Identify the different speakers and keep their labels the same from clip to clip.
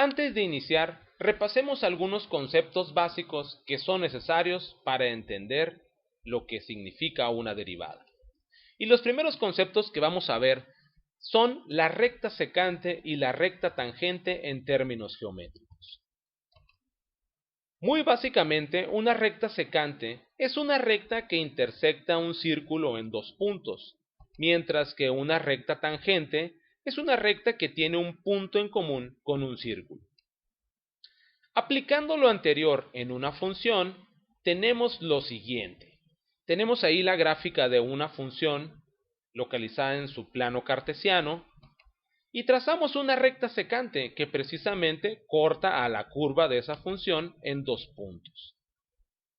Speaker 1: Antes de iniciar, repasemos algunos conceptos básicos que son necesarios para entender lo que significa una derivada. Y los primeros conceptos que vamos a ver son la recta secante y la recta tangente en términos geométricos. Muy básicamente, una recta secante es una recta que intersecta un círculo en dos puntos, mientras que una recta tangente es una recta que tiene un punto en común con un círculo. Aplicando lo anterior en una función, tenemos lo siguiente. Tenemos ahí la gráfica de una función localizada en su plano cartesiano y trazamos una recta secante que precisamente corta a la curva de esa función en dos puntos.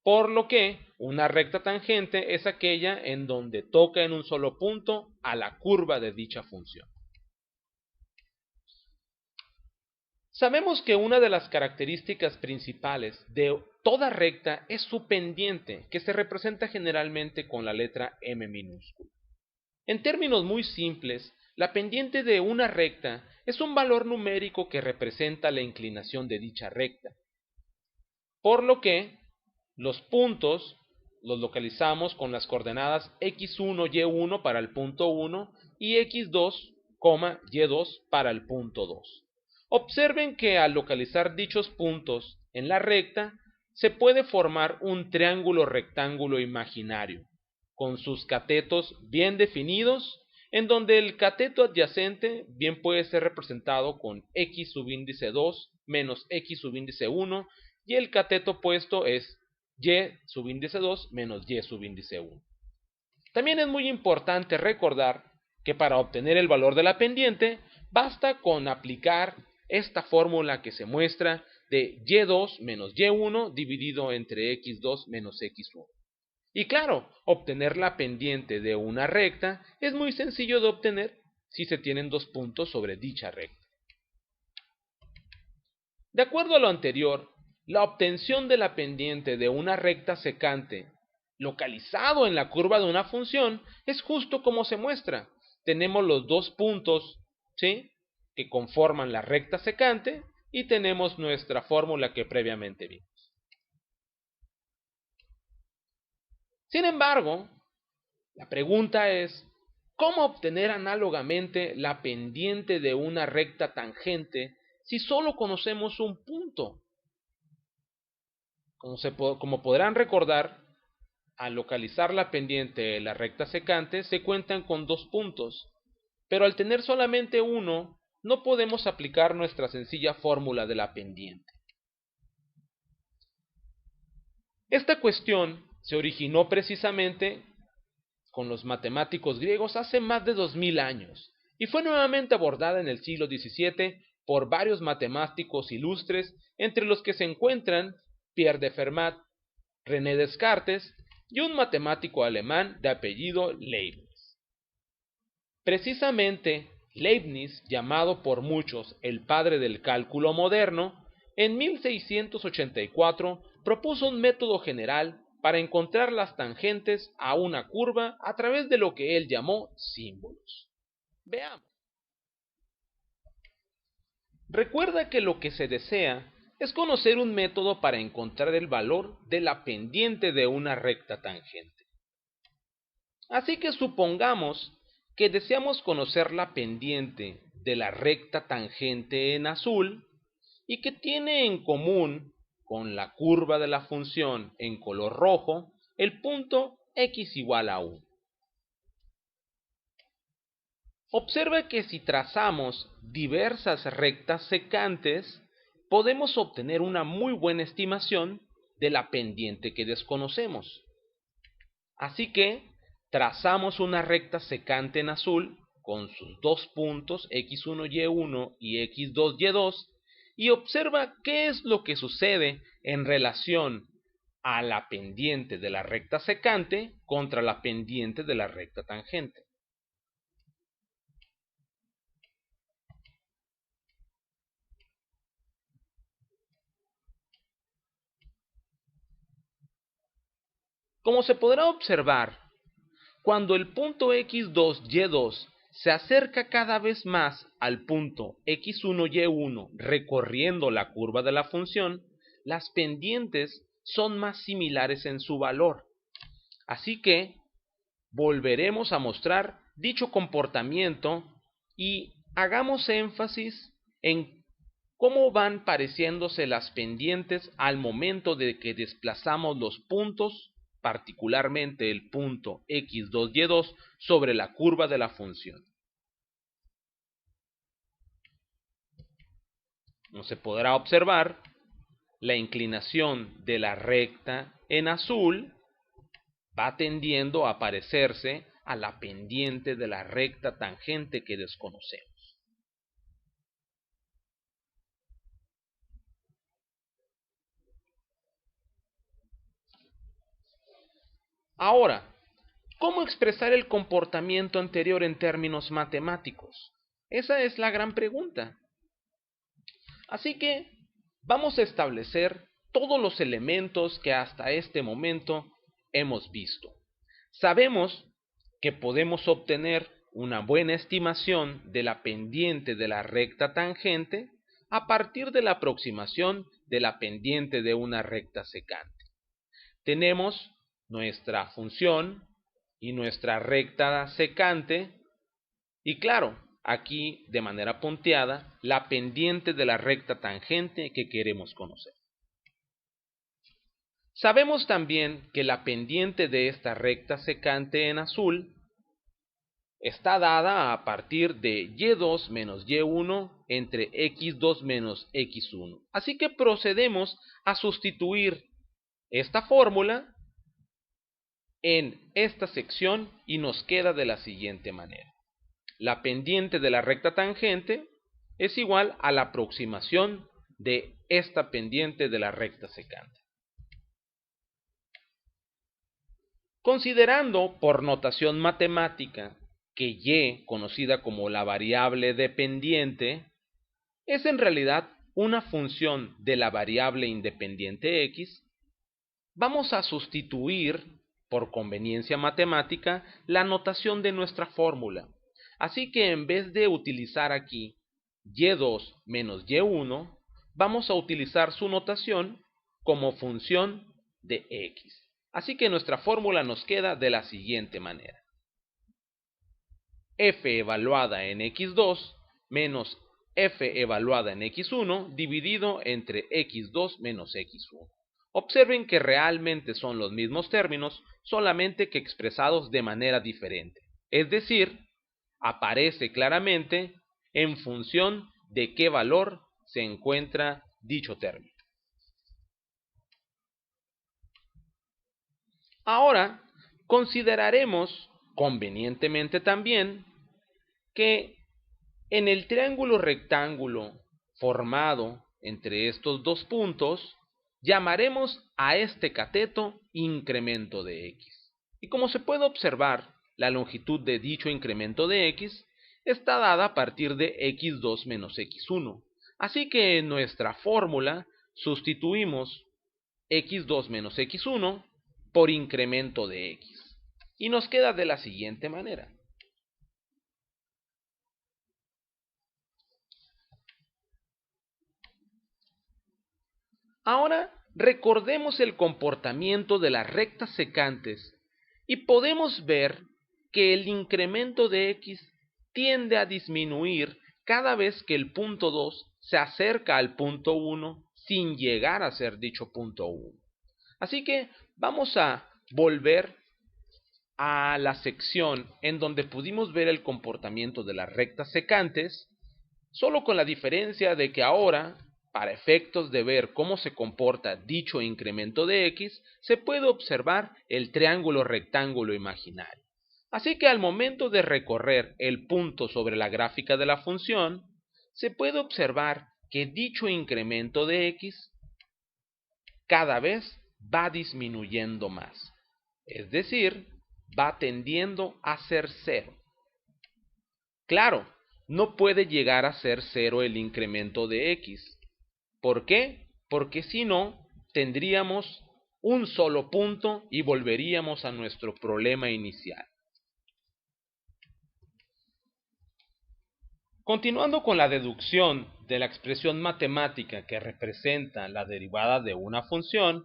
Speaker 1: Por lo que una recta tangente es aquella en donde toca en un solo punto a la curva de dicha función. Sabemos que una de las características principales de toda recta es su pendiente, que se representa generalmente con la letra m minúscula. En términos muy simples, la pendiente de una recta es un valor numérico que representa la inclinación de dicha recta. Por lo que los puntos los localizamos con las coordenadas x1, y1 para el punto 1 y x2, y2 para el punto 2. Observen que al localizar dichos puntos en la recta, se puede formar un triángulo rectángulo imaginario, con sus catetos bien definidos, en donde el cateto adyacente bien puede ser representado con x subíndice 2 menos x subíndice 1, y el cateto opuesto es y subíndice 2 menos y subíndice 1. También es muy importante recordar que para obtener el valor de la pendiente, basta con aplicar esta fórmula que se muestra de y2 menos y1 dividido entre x2 menos x1. Y claro, obtener la pendiente de una recta es muy sencillo de obtener si se tienen dos puntos sobre dicha recta. De acuerdo a lo anterior, la obtención de la pendiente de una recta secante localizado en la curva de una función es justo como se muestra. Tenemos los dos puntos, ¿sí?, que conforman la recta secante y tenemos nuestra fórmula que previamente vimos. Sin embargo, la pregunta es, ¿cómo obtener análogamente la pendiente de una recta tangente si solo conocemos un punto? Como podrán recordar, al localizar la pendiente de la recta secante se cuentan con dos puntos, pero al tener solamente uno, no podemos aplicar nuestra sencilla fórmula de la pendiente. Esta cuestión se originó precisamente con los matemáticos griegos hace más de 2000 años y fue nuevamente abordada en el siglo XVII por varios matemáticos ilustres, entre los que se encuentran Pierre de Fermat, René Descartes y un matemático alemán de apellido Leibniz. Precisamente, Leibniz, llamado por muchos el padre del cálculo moderno, en 1684 propuso un método general para encontrar las tangentes a una curva a través de lo que él llamó símbolos. Veamos. Recuerda que lo que se desea es conocer un método para encontrar el valor de la pendiente de una recta tangente. Así que supongamos que deseamos conocer la pendiente de la recta tangente en azul y que tiene en común con la curva de la función en color rojo el punto x igual a 1. Observa que si trazamos diversas rectas secantes, podemos obtener una muy buena estimación de la pendiente que desconocemos. Así que trazamos una recta secante en azul con sus dos puntos x1, y1 y x2, y2 y observa qué es lo que sucede en relación a la pendiente de la recta secante contra la pendiente de la recta tangente. Como se podrá observar, cuando el punto x2, y2 se acerca cada vez más al punto x1, y1 recorriendo la curva de la función, las pendientes son más similares en su valor. Así que volveremos a mostrar dicho comportamiento y hagamos énfasis en cómo van pareciéndose las pendientes al momento de que desplazamos los puntos, particularmente el punto x2, y2, sobre la curva de la función. Como se podrá observar, la inclinación de la recta en azul va tendiendo a parecerse a la pendiente de la recta tangente que desconocemos. Ahora, ¿cómo expresar el comportamiento anterior en términos matemáticos? Esa es la gran pregunta. Así que vamos a establecer todos los elementos que hasta este momento hemos visto. Sabemos que podemos obtener una buena estimación de la pendiente de la recta tangente a partir de la aproximación de la pendiente de una recta secante. Tenemos nuestra función y nuestra recta secante y claro, aquí de manera punteada, la pendiente de la recta tangente que queremos conocer. Sabemos también que la pendiente de esta recta secante en azul está dada a partir de y2 menos y1 entre x2 menos x1. Así que procedemos a sustituir esta fórmula en esta sección y nos queda de la siguiente manera. La pendiente de la recta tangente es igual a la aproximación de esta pendiente de la recta secante. Considerando por notación matemática que y, conocida como la variable dependiente, es en realidad una función de la variable independiente x, vamos a sustituir, por conveniencia matemática, la notación de nuestra fórmula. Así que en vez de utilizar aquí y2 menos y1, vamos a utilizar su notación como función de x. Así que nuestra fórmula nos queda de la siguiente manera. F evaluada en x2 menos f evaluada en x1 dividido entre x2 menos x1. Observen que realmente son los mismos términos, solamente que expresados de manera diferente. Es decir, aparece claramente en función de qué valor se encuentra dicho término. Ahora, consideraremos convenientemente también que en el triángulo rectángulo formado entre estos dos puntos, llamaremos a este cateto incremento de x. Y como se puede observar, la longitud de dicho incremento de x está dada a partir de x2 menos x1. Así que en nuestra fórmula sustituimos x2 menos x1 por incremento de x. Y nos queda de la siguiente manera. Ahora recordemos el comportamiento de las rectas secantes y podemos ver que el incremento de x tiende a disminuir cada vez que el punto 2 se acerca al punto 1 sin llegar a ser dicho punto 1. Así que vamos a volver a la sección en donde pudimos ver el comportamiento de las rectas secantes, solo con la diferencia de que ahora, para efectos de ver cómo se comporta dicho incremento de x, se puede observar el triángulo rectángulo imaginario. Así que al momento de recorrer el punto sobre la gráfica de la función, se puede observar que dicho incremento de x cada vez va disminuyendo más. Es decir, va tendiendo a ser cero. Claro, no puede llegar a ser cero el incremento de x. ¿Por qué? Porque si no, tendríamos un solo punto y volveríamos a nuestro problema inicial. Continuando con la deducción de la expresión matemática que representa la derivada de una función,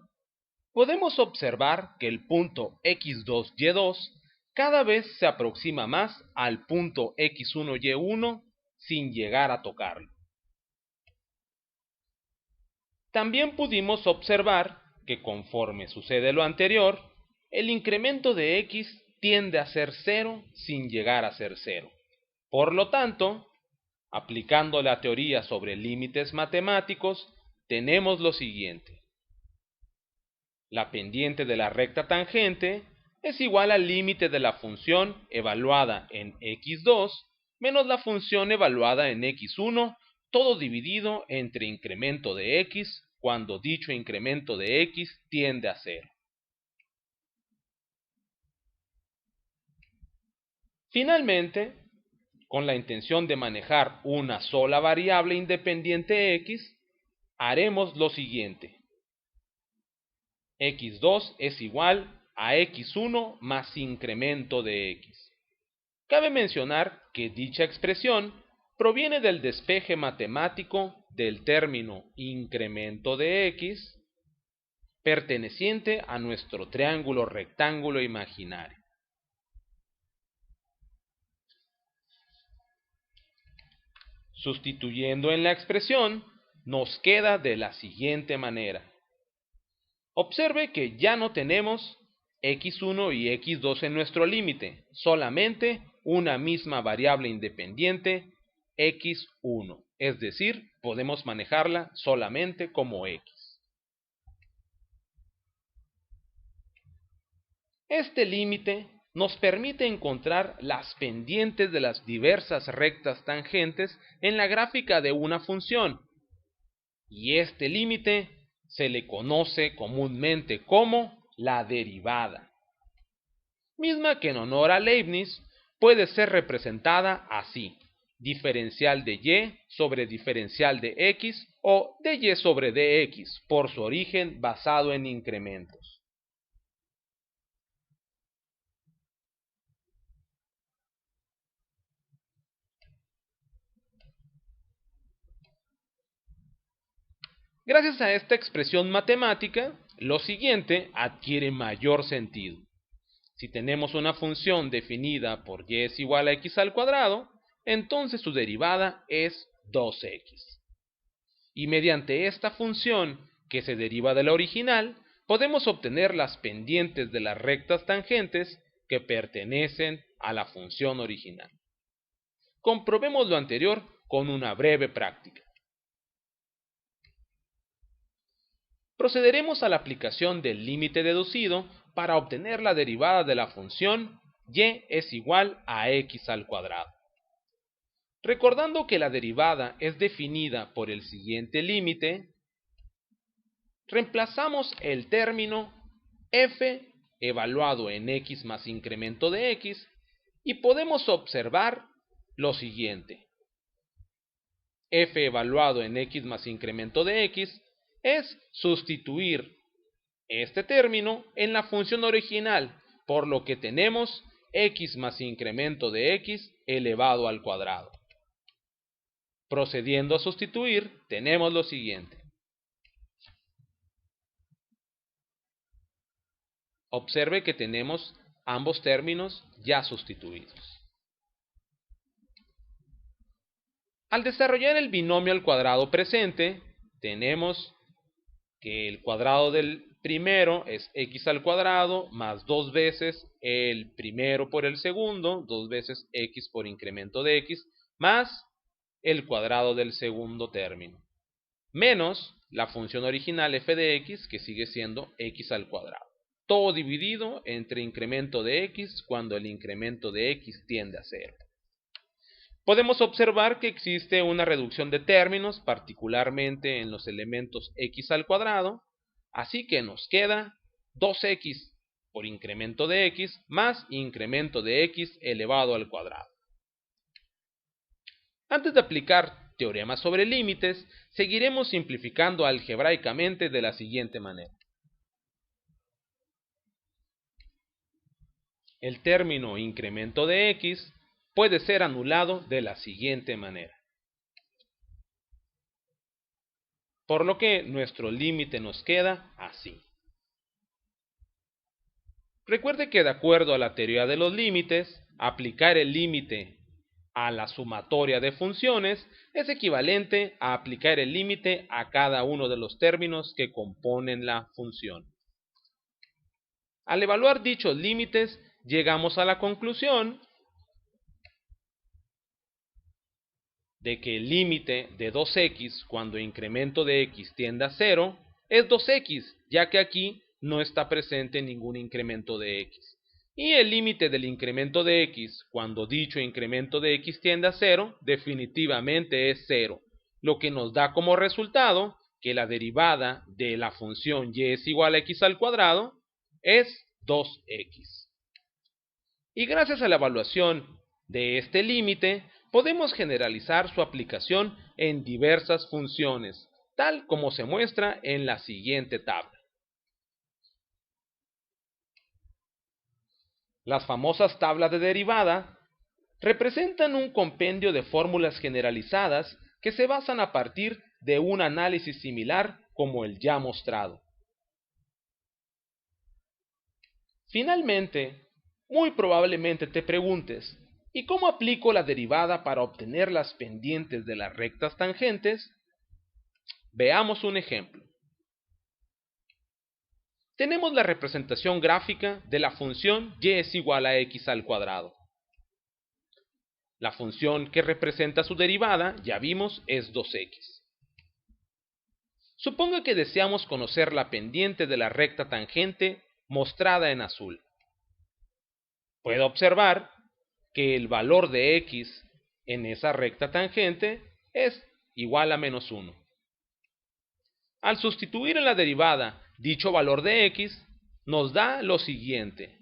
Speaker 1: podemos observar que el punto x2, y2 cada vez se aproxima más al punto x1, y1 sin llegar a tocarlo. También pudimos observar que conforme sucede lo anterior, el incremento de x tiende a ser 0 sin llegar a ser 0. Por lo tanto, aplicando la teoría sobre límites matemáticos, tenemos lo siguiente. La pendiente de la recta tangente es igual al límite de la función evaluada en x2 menos la función evaluada en x1, todo dividido entre incremento de x cuando dicho incremento de x tiende a 0. Finalmente, con la intención de manejar una sola variable independiente x, haremos lo siguiente. x2 es igual a x1 más incremento de x. Cabe mencionar que dicha expresión proviene del despeje matemático del término incremento de x perteneciente a nuestro triángulo rectángulo imaginario. Sustituyendo en la expresión, nos queda de la siguiente manera. Observe que ya no tenemos x1 y x2 en nuestro límite, solamente una misma variable independiente, x1, es decir, podemos manejarla solamente como x. Este límite nos permite encontrar las pendientes de las diversas rectas tangentes en la gráfica de una función, y este límite se le conoce comúnmente como la derivada, misma que en honor a Leibniz puede ser representada así: diferencial de y sobre diferencial de x o de y sobre dx por su origen basado en incrementos. Gracias a esta expresión matemática, lo siguiente adquiere mayor sentido. Si tenemos una función definida por y es igual a x al cuadrado, entonces su derivada es 2x. Y mediante esta función, que se deriva de la original, podemos obtener las pendientes de las rectas tangentes que pertenecen a la función original. Comprobemos lo anterior con una breve práctica. Procederemos a la aplicación del límite deducido para obtener la derivada de la función y es igual a x al cuadrado. Recordando que la derivada es definida por el siguiente límite, reemplazamos el término f evaluado en x más incremento de x y podemos observar lo siguiente. F evaluado en x más incremento de x es sustituir este término en la función original, por lo que tenemos x más incremento de x elevado al cuadrado. Procediendo a sustituir, tenemos lo siguiente. Observe que tenemos ambos términos ya sustituidos. Al desarrollar el binomio al cuadrado presente, tenemos que el cuadrado del primero es x al cuadrado más 2 veces el primero por el segundo, 2 veces x por incremento de x, más el cuadrado del segundo término, menos la función original f de x, que sigue siendo x al cuadrado. Todo dividido entre incremento de x cuando el incremento de x tiende a 0. Podemos observar que existe una reducción de términos, particularmente en los elementos x al cuadrado, así que nos queda 2x por incremento de x más incremento de x elevado al cuadrado. Antes de aplicar teoremas sobre límites, seguiremos simplificando algebraicamente de la siguiente manera. El término incremento de x puede ser anulado de la siguiente manera. Por lo que nuestro límite nos queda así. Recuerde que de acuerdo a la teoría de los límites, aplicar el límite a la sumatoria de funciones es equivalente a aplicar el límite a cada uno de los términos que componen la función. Al evaluar dichos límites, llegamos a la conclusión de que el límite de 2x cuando incremento de x tiende a 0 es 2x, ya que aquí no está presente ningún incremento de x. Y el límite del incremento de x cuando dicho incremento de x tiende a 0 definitivamente es 0, lo que nos da como resultado que la derivada de la función y es igual a x al cuadrado es 2x. Y gracias a la evaluación de este límite, podemos generalizar su aplicación en diversas funciones, tal como se muestra en la siguiente tabla. Las famosas tablas de derivada representan un compendio de fórmulas generalizadas que se basan a partir de un análisis similar como el ya mostrado. Finalmente, muy probablemente te preguntes, ¿y cómo aplico la derivada para obtener las pendientes de las rectas tangentes? Veamos un ejemplo. Tenemos la representación gráfica de la función y es igual a x al cuadrado. La función que representa su derivada, ya vimos, es 2x. Suponga que deseamos conocer la pendiente de la recta tangente mostrada en azul. Puedo observar que el valor de x en esa recta tangente es igual a menos 1. Al sustituir en la derivada dicho valor de x, nos da lo siguiente.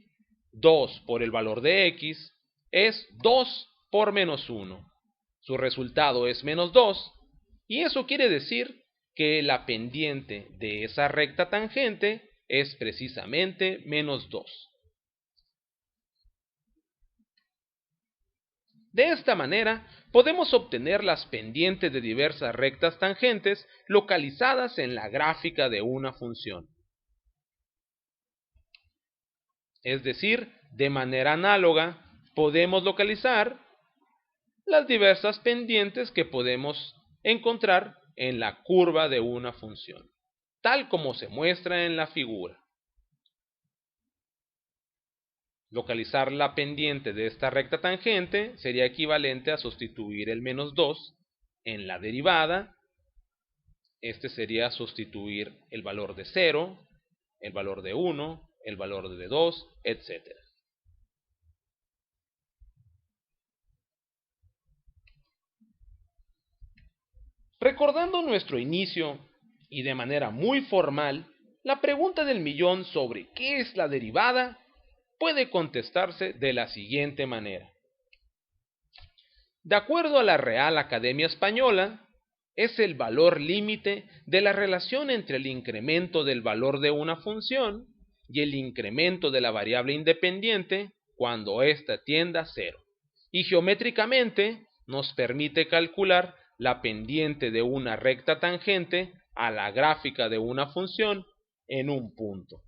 Speaker 1: 2 por el valor de x es 2 por menos 1. Su resultado es menos 2, y eso quiere decir que la pendiente de esa recta tangente es precisamente menos 2. De esta manera, podemos obtener las pendientes de diversas rectas tangentes localizadas en la gráfica de una función. Es decir, de manera análoga, podemos localizar las diversas pendientes que podemos encontrar en la curva de una función, tal como se muestra en la figura. Localizar la pendiente de esta recta tangente sería equivalente a sustituir el menos 2 en la derivada. Este sería sustituir el valor de 0, el valor de 1, el valor de 2, etc. Recordando nuestro inicio y de manera muy formal, la pregunta del millón sobre ¿qué es la derivada? Puede contestarse de la siguiente manera. De acuerdo a la Real Academia Española, es el valor límite de la relación entre el incremento del valor de una función y el incremento de la variable independiente cuando ésta tienda a 0. Y geométricamente nos permite calcular la pendiente de una recta tangente a la gráfica de una función en un punto.